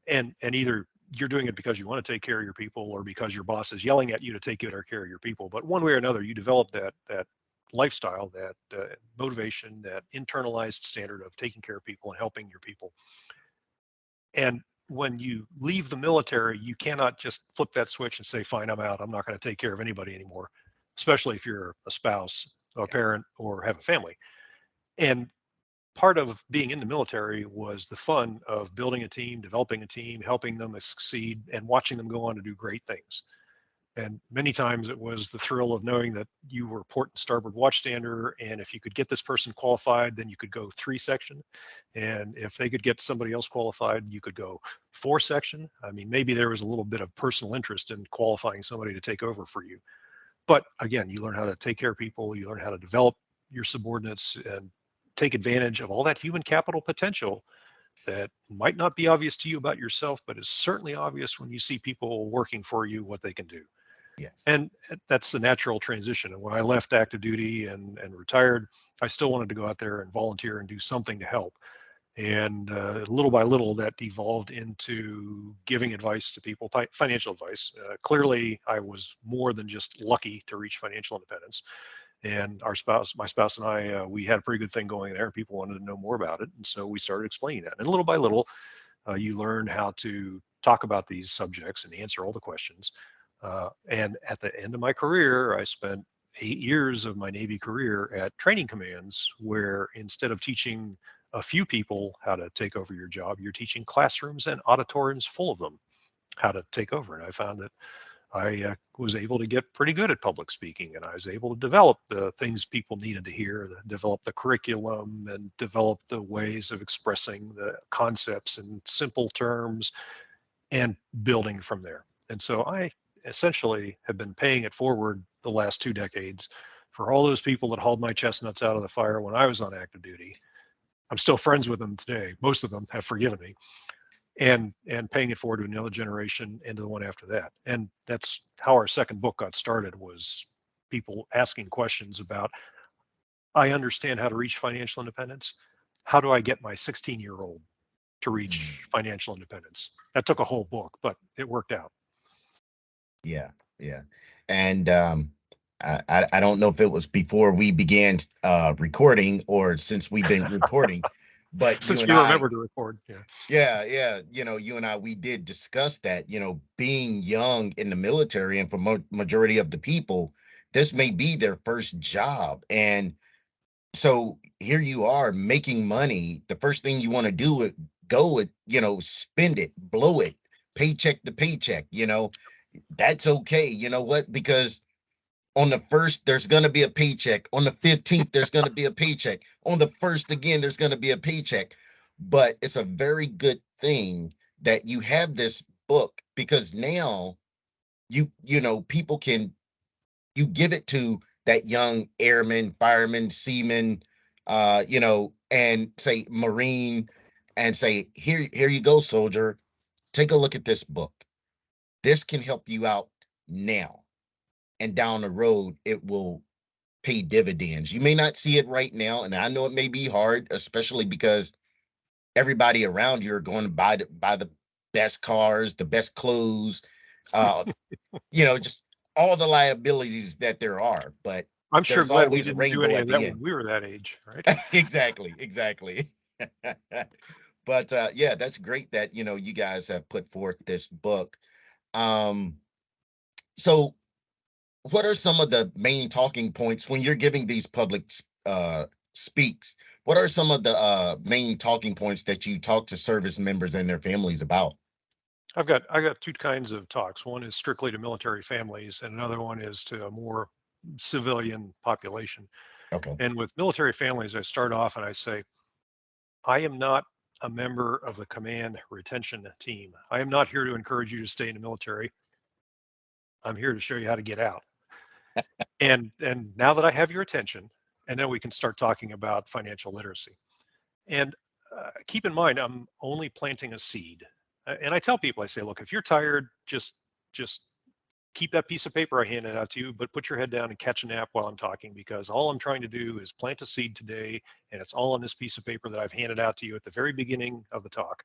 and either you're doing it because you want to take care of your people or because your boss is yelling at you to take better care of your people. But one way or another, you develop that lifestyle, that motivation, that internalized standard of taking care of people and helping your people. And when you leave the military, you cannot just flip that switch and say, fine, I'm out. I'm not going to take care of anybody anymore, especially if you're a spouse, a parent, or have a family. And part of being in the military was the fun of building a team, developing a team, helping them succeed, and watching them go on to do great things. And many times it was the thrill of knowing that you were port and starboard watchstander, and if you could get this person qualified, then you could go 3 section. And if they could get somebody else qualified, you could go 4 section. I mean, maybe there was a little bit of personal interest in qualifying somebody to take over for you. But again, you learn how to take care of people, you learn how to develop your subordinates and take advantage of all that human capital potential that might not be obvious to you about yourself, but is certainly obvious when you see people working for you, what they can do. Yes. And that's the natural transition. And when I left active duty and retired, I still wanted to go out there and volunteer and do something to help. And little by little, that devolved into giving advice to people, financial advice. Clearly, I was more than just lucky to reach financial independence. And my spouse and I, we had a pretty good thing going there. People wanted to know more about it. And so we started explaining that. And little by little, you learn how to talk about these subjects and answer all the questions. And at the end of my career, I spent 8 years of my Navy career at training commands, where instead of teaching a few people how to take over your job, you're teaching classrooms and auditoriums full of them how to take over. And I found that I was able to get pretty good at public speaking, and I was able to develop the things people needed to hear, develop the curriculum, and develop the ways of expressing the concepts in simple terms and building from there. And so I essentially have been paying it forward the last 2 decades for all those people that hauled my chestnuts out of the fire when I was on active duty. I'm still friends with them today. Most of them have forgiven me, and paying it forward to another generation and to the one after that. And that's how our second book got started, was people asking questions about, I understand how to reach financial independence. How do I get my 16-year-old to reach financial independence? That took a whole book, but it worked out. Yeah, yeah. And I don't know if it was before we began recording or since we've been recording, but you Since and we I, remember to record. Yeah. yeah, you and I, we did discuss that, being young in the military, and for majority of the people, this may be their first job. And so here you are making money. The first thing you want to do is go with, spend it, blow it, paycheck to paycheck, that's okay. You know what? Because on the first, there's going to be a paycheck. On the 15th, there's going to be a paycheck. On the first, again, there's going to be a paycheck. But it's a very good thing that you have this book, because now people can, you give it to that young airman, fireman, seaman, and say Marine, and say, here you go, soldier. Take a look at this book. This can help you out now, and down the road it will pay dividends. You may not see it right now, and I know it may be hard, especially because everybody around you are going to buy the best cars, the best clothes, uh, just all the liabilities that there are. But I'm sure there's glad we always a didn't do rainbow any at of the that when end. we were that age, right? Exactly. But yeah, that's great that you guys have put forth this book. Um, so what are some of the main talking points when you're giving these public speaks? What are some of the main talking points that you talk to service members and their families about? I got 2 kinds of talks. One is strictly to military families, and another one is to a more civilian population. Okay. And with military families, I start off and I say, I am not a member of the command retention team. I am not here to encourage you to stay in the military. I'm here to show you how to get out. And now that I have your attention, and then we can start talking about financial literacy. And keep in mind, I'm only planting a seed. And I tell people, I say, look, if you're tired, just keep that piece of paper I handed out to you, but put your head down and catch a nap while I'm talking, because all I'm trying to do is plant a seed today, and it's all on this piece of paper that I've handed out to you at the very beginning of the talk.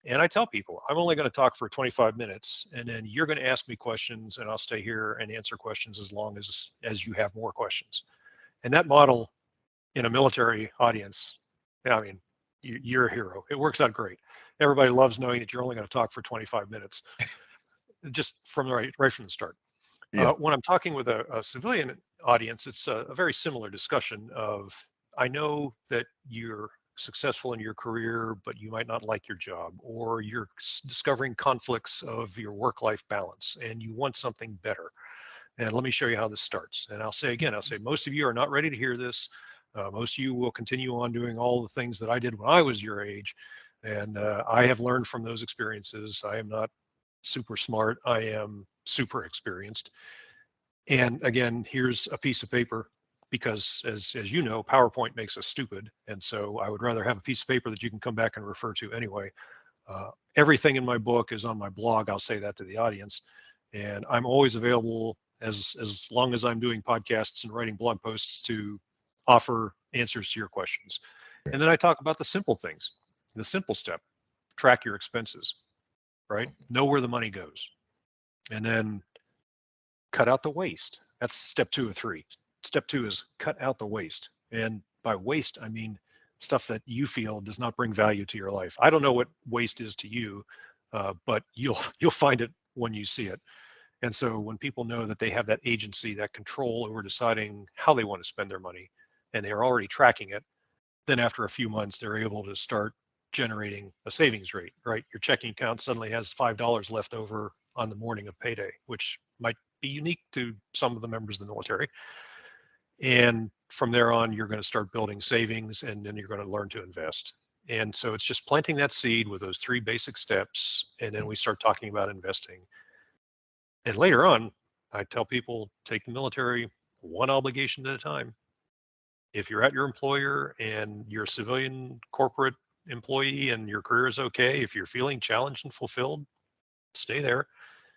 And I tell people, I'm only going to talk for 25 minutes, and then you're going to ask me questions, and I'll stay here and answer questions as long as you have more questions. And that model in a military audience, I mean, you're a hero. It works out great. Everybody loves knowing that you're only going to talk for 25 minutes, just from right from the start. Yeah. When I'm talking with a civilian audience, it's a very similar discussion of, I know that you're successful in your career, but you might not like your job, or you're discovering conflicts of your work-life balance and you want something better. And let me show you how this starts. And I'll say again, most of you are not ready to hear this. Most of you will continue on doing all the things that I did when I was your age. And I have learned from those experiences. I am not super smart. I am super experienced. And again, here's a piece of paper, because as you know, PowerPoint makes us stupid. And so I would rather have a piece of paper that you can come back and refer to anyway. Everything in my book is on my blog. I'll say that to the audience. And I'm always available as long as I'm doing podcasts and writing blog posts to offer answers to your questions. And then I talk about the simple things. The simple step: track your expenses, right? Know where the money goes. And then cut out the waste. That's step 2 of 3. Step 2 is cut out the waste. And by waste, I mean stuff that you feel does not bring value to your life. I don't know what waste is to you, but you'll find it when you see it. And so when people know that they have that agency, that control over deciding how they want to spend their money, and they're already tracking it, then after a few months, they're able to start generating a savings rate, right? Your checking account suddenly has $5 left over on the morning of payday, which might be unique to some of the members of the military. And from there on, you're going to start building savings, and then you're going to learn to invest. And so it's just planting that seed with those 3 basic steps. And then we start talking about investing. And later on, I tell people, take the military one obligation at a time. If you're at your employer and you're a civilian corporate employee and your career is okay, if you're feeling challenged and fulfilled, stay there.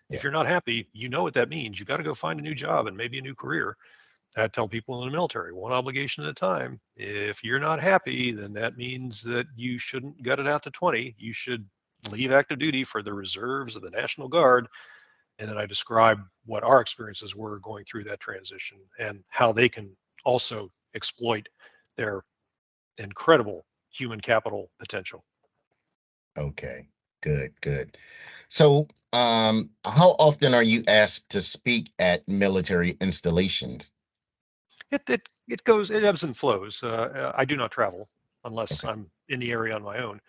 Yeah. If you're not happy, you know what that means. You got to go find a new job and maybe a new career. I tell people in the military, one obligation at a time. If you're not happy, then that means that you shouldn't gut it out to 20. You should leave active duty for the reserves of the National Guard. And then I describe what our experiences were going through that transition and how they can also exploit their incredible human capital potential. Okay. Good. So, how often are you asked to speak at military installations? It ebbs and flows. I do not travel unless Okay. I'm in the area on my own.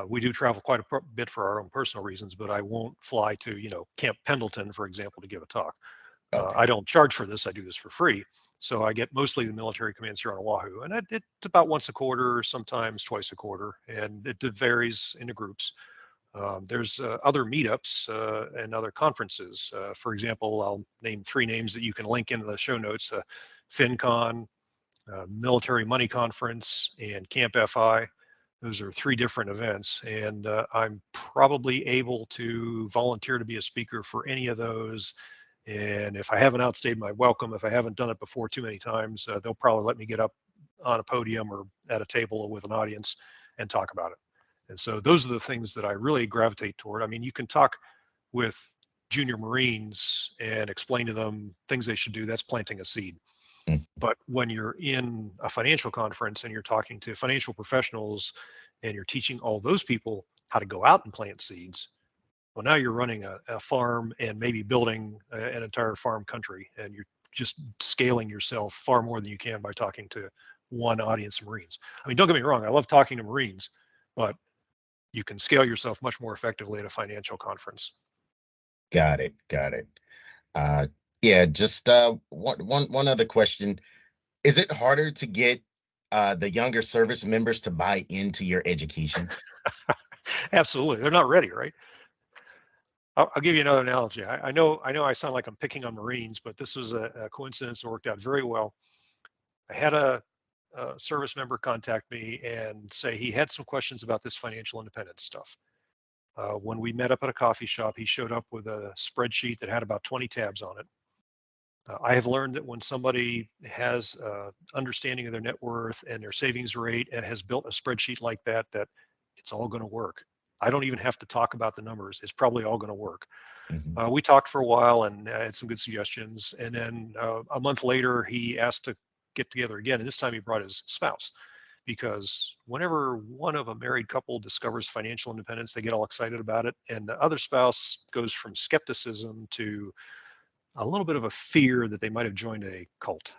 We do travel quite a bit for our own personal reasons, but I won't fly to, Camp Pendleton, for example, to give a talk. I Okay. don't charge for this. I do this for free. So I get mostly the military commands here on Oahu, and it's about once a quarter, sometimes twice a quarter, and it varies into groups. There's other meetups and other conferences. For example, I'll name 3 names that you can link into the show notes: FinCon, Military Money Conference, and Camp FI. Those are 3 different events, and I'm probably able to volunteer to be a speaker for any of those. And if I haven't outstayed my welcome, if I haven't done it before too many times, they'll probably let me get up on a podium or at a table with an audience and talk about it. And so those are the things that I really gravitate toward. I mean, you can talk with junior Marines and explain to them things they should do. That's planting a seed. Mm. But when you're in a financial conference and you're talking to financial professionals and you're teaching all those people how to go out and plant seeds, well, now you're running a farm and maybe building an entire farm country, and you're just scaling yourself far more than you can by talking to one audience of Marines. I mean, don't get me wrong, I love talking to Marines, but you can scale yourself much more effectively at a financial conference. Got it. Uh, yeah, just one other question. Is it harder to get the younger service members to buy into your education? Absolutely. They're not ready, right? I'll give you another analogy. I know I sound like I'm picking on Marines, but this was a coincidence that worked out very well. I had a service member contact me and say he had some questions about this financial independence stuff. When we met up at a coffee shop, he showed up with a spreadsheet that had about 20 tabs on it. I have learned that when somebody has understanding of their net worth and their savings rate and has built a spreadsheet like that, that it's all going to work. I don't even have to talk about the numbers. It's probably all going to work. Mhm. We talked for a while and had some good suggestions. And then a month later, he asked to get together again. And this time he brought his spouse, because whenever one of a married couple discovers financial independence, they get all excited about it. And the other spouse goes from skepticism to a little bit of a fear that they might have joined a cult.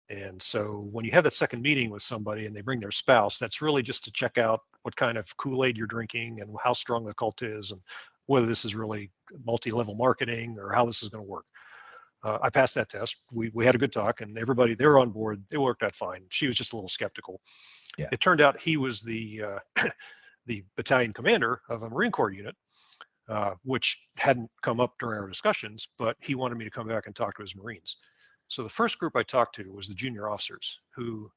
And so when you have that second meeting with somebody and they bring their spouse, that's really just to check out what kind of Kool-Aid you're drinking and how strong the cult is and whether this is really multi-level marketing or how this is going to work. I passed that test. We had a good talk and everybody, they were on board. It worked out fine. She was just a little skeptical. Yeah. It turned out he was the the battalion commander of a Marine Corps unit, which hadn't come up during our discussions, but he wanted me to come back and talk to his Marines. So the first group I talked to was the junior officers who,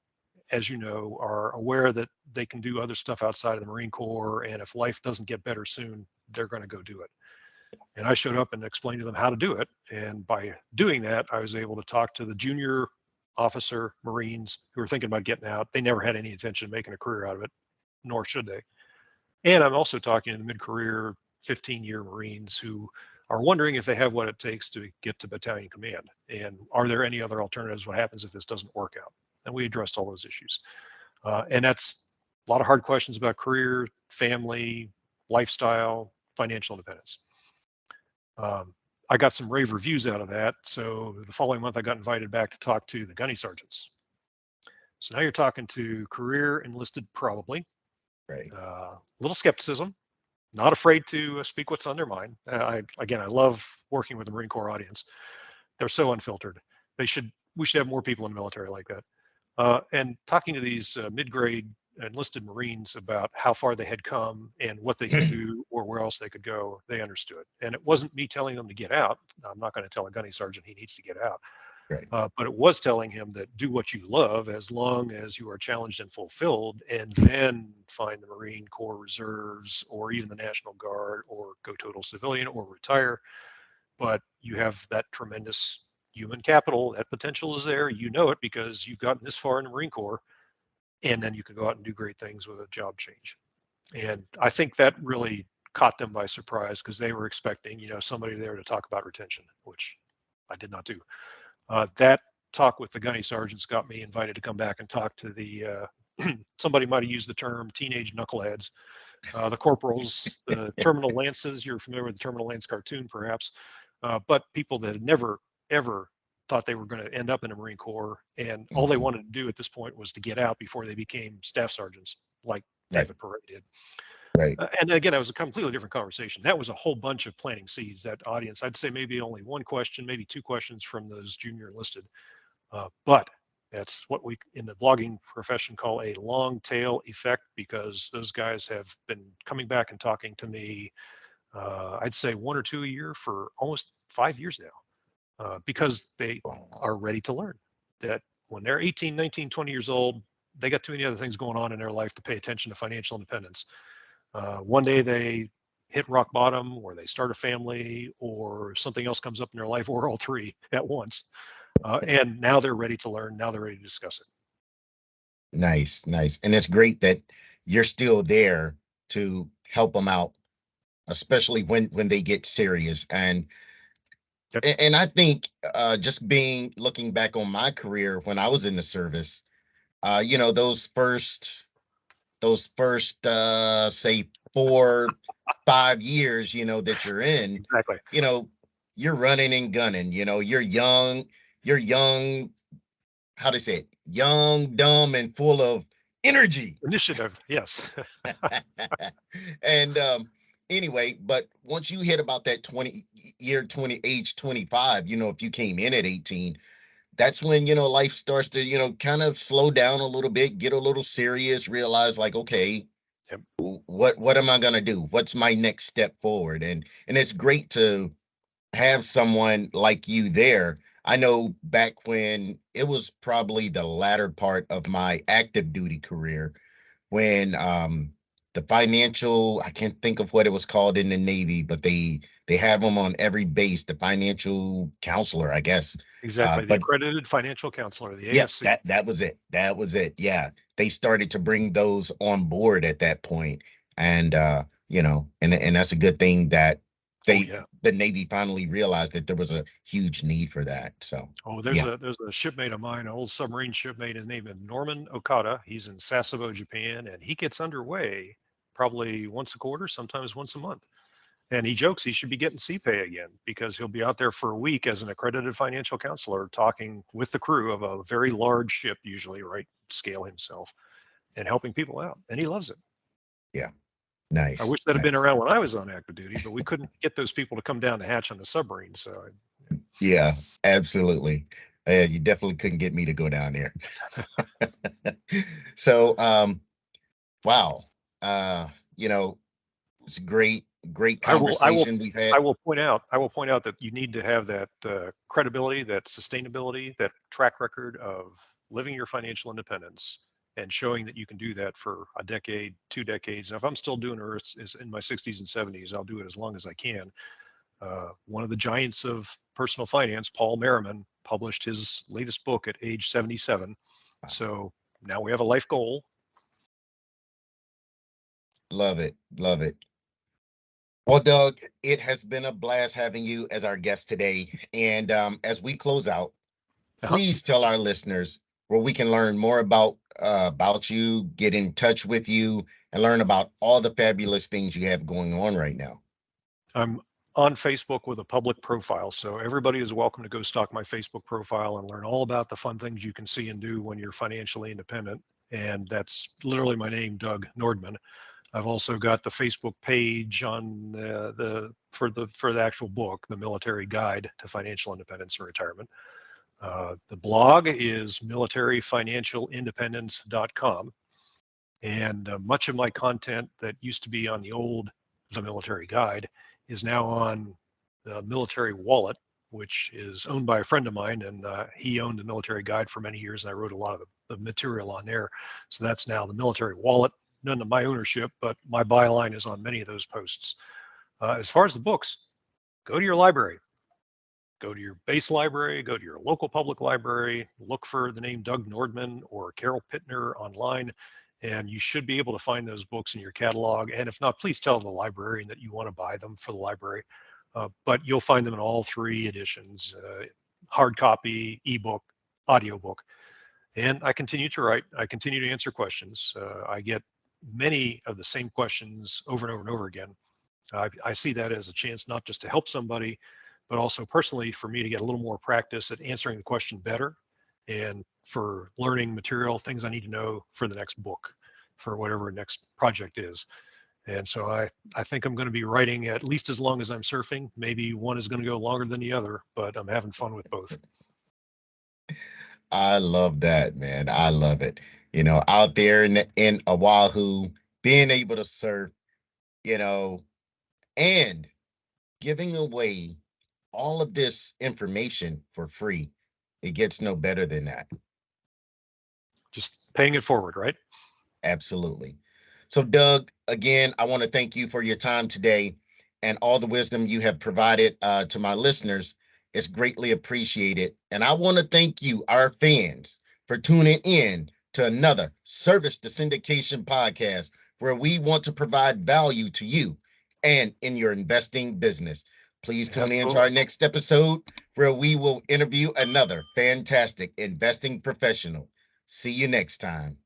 as you know, are aware that they can do other stuff outside of the Marine Corps. And if life doesn't get better soon, they're going to go do it. And I showed up and explained to them how to do it. And by doing that, I was able to talk to the junior officer Marines who were thinking about getting out. They never had any intention of making a career out of it, nor should they. And I'm also talking to the mid-career 15-year Marines who are wondering if they have what it takes to get to battalion command. And are there any other alternatives? What happens if this doesn't work out? And we addressed all those issues. And that's a lot of hard questions about career, family, lifestyle, financial independence. I got some rave reviews out of that. So the following month, I got invited back to talk to the gunny sergeants. So now you're talking to career enlisted, probably. Right. Little skepticism, not afraid to speak what's on their mind. I love working with the Marine Corps audience. They're so unfiltered. We should have more people in the military like that. And talking to these mid-grade enlisted Marines about how far they had come and what they could do or where else they could go, they understood. And it wasn't me telling them to get out. I'm not going to tell a gunny sergeant he needs to get out. Right. But it was telling him that do what you love as long as you are challenged and fulfilled, and then find the Marine Corps Reserves or even the National Guard or go total civilian or retire. But you have that tremendous human capital. That potential is there. You know it because you've gotten this far in the Marine Corps, and then you can go out and do great things with a job change. And I think that really caught them by surprise because they were expecting, somebody there to talk about retention, which I did not do. That talk with the gunny sergeants got me invited to come back and talk to the, somebody might have used the term teenage knuckleheads, the corporals, the terminal lances. You're familiar with the terminal lance cartoon, perhaps, but people that had never, ever thought they were going to end up in the Marine Corps. And all they wanted to do at this point was to get out before they became staff sergeants, like David Perret did. Right. And again, that was a completely different conversation. That was a whole bunch of planting seeds. That audience, I'd say maybe only one question, maybe two questions from those junior enlisted. But that's what we in the blogging profession call a long tail effect, because those guys have been coming back and talking to me, I'd say 1 or 2 a year for almost 5 years now, because they are ready to learn that when they're 18, 19, 20 years old, they got too many other things going on in their life to pay attention to financial independence. One day they hit rock bottom, or they start a family, or something else comes up in their life, or all three at once. And now they're ready to learn. Now they're ready to discuss it. Nice. And it's great that you're still there to help them out, especially when they get serious. And I think just looking back on my career when I was in the service, those first say 4-5 years, that you're in, Exactly. You're running and gunning, you're young, how to say it, young, dumb, and full of energy. Initiative. Yes. And anyway, but once you hit about that age 25, if you came in at 18, that's when, life starts to, kind of slow down a little bit, get a little serious, realize like, okay, Yep. what am I going to do? What's my next step forward? And it's great to have someone like you there. I know back when it was probably the latter part of my active duty career, when the financial, I can't think of what it was called in the Navy, but they have them on every base, the financial counselor, I guess. Exactly. The But accredited financial counselor, the yeah, AFC. that was it. Yeah. They started to bring those on board at that point. And and that's a good thing that Oh yeah. the Navy finally realized that there was a huge need for that. So Oh, yeah, there's a shipmate of mine, an old submarine shipmate, his name is Norman Okada. He's in Sasebo, Japan, and he gets underway probably once a quarter, sometimes once a month. And he jokes he should be getting CPA again because he'll be out there for a week as an accredited financial counselor talking with the crew of a very large ship, usually, right, scale himself, and helping people out. And he loves it. yeah, I nice, wish that had been nice. around when I was on active duty, but we couldn't get those people to come down the hatch on the submarine. So Yeah, absolutely. You definitely couldn't get me to go down there. So, wow. Uh, you know, it's a great I will, I will, conversation we've had. I will point out that you need to have that credibility, that sustainability, that track record of living your financial independence and showing that you can do that for a decade, 2 decades. Now, if I'm still doing it is in my 60s and 70s, I'll do it as long as I can. One of the giants of personal finance, Paul Merriman, published his latest book at age 77. So now we have a life goal. Love it, love it. Well, Doug, it has been a blast having you as our guest today. And as we close out, Uh-huh. please tell our listeners where we can learn more about you, get in touch with you, and learn about all the fabulous things you have going on right now. I'm on Facebook with a public profile, so everybody is welcome to go stalk my Facebook profile and learn all about the fun things you can see and do when you're financially independent. And that's literally my name, Doug Nordman. I've also got the Facebook page on for the actual book, The Military Guide to Financial Independence and Retirement. The blog is militaryfinancialindependence.com, and much of my content that used to be on the old The Military Guide is now on the Military Wallet, which is owned by a friend of mine, and he owned the Military Guide for many years, and I wrote a lot of the material on there. So that's now the Military Wallet. None of my ownership, but my byline is on many of those posts. As far as the books, go to your library. Go to your base library, go to your local public library, look for the name Doug Nordman or Carol Pittner online, and you should be able to find those books in your catalog. And if not, please tell the librarian that you want to buy them for the library. But you'll find them in all three editions, hard copy, ebook, audiobook. And I continue to write. I continue to answer questions. I get many of the same questions over and over and over again. I see that as a chance not just to help somebody, but also personally for me to get a little more practice at answering the question better and for learning material, things I need to know for the next book, for whatever next project is. And so I think I'm going to be writing at least as long as I'm surfing. Maybe one is going to go longer than the other, but I'm having fun with both. I love that, man. I love it. Out there in Oahu, being able to surf, you know, and giving away all of this information for free. It gets no better than that. Just paying it forward, right? Absolutely. So, Doug, again, I want to thank you for your time today and all the wisdom you have provided to my listeners. It's greatly appreciated. And I want to thank you, our fans, for tuning in to another Service to Syndication podcast, where we want to provide value to you and in your investing business. Please tune in to Absolutely. our next episode, where we will interview another fantastic investing professional. See you next time.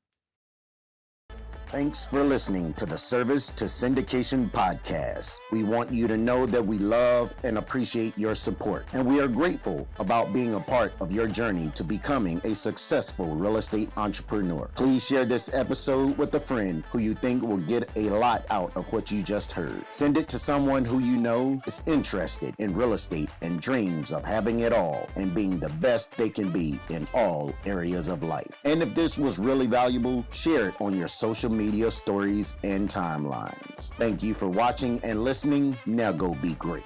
Thanks for listening to the Service to Syndication podcast. We want you to know that we love and appreciate your support, and we are grateful about being a part of your journey to becoming a successful real estate entrepreneur. Please share this episode with a friend who you think will get a lot out of what you just heard. Send it to someone who you know is interested in real estate and dreams of having it all and being the best they can be in all areas of life. And if this was really valuable, share it on your social media stories and timelines. Thank you for watching and listening. Now go be great.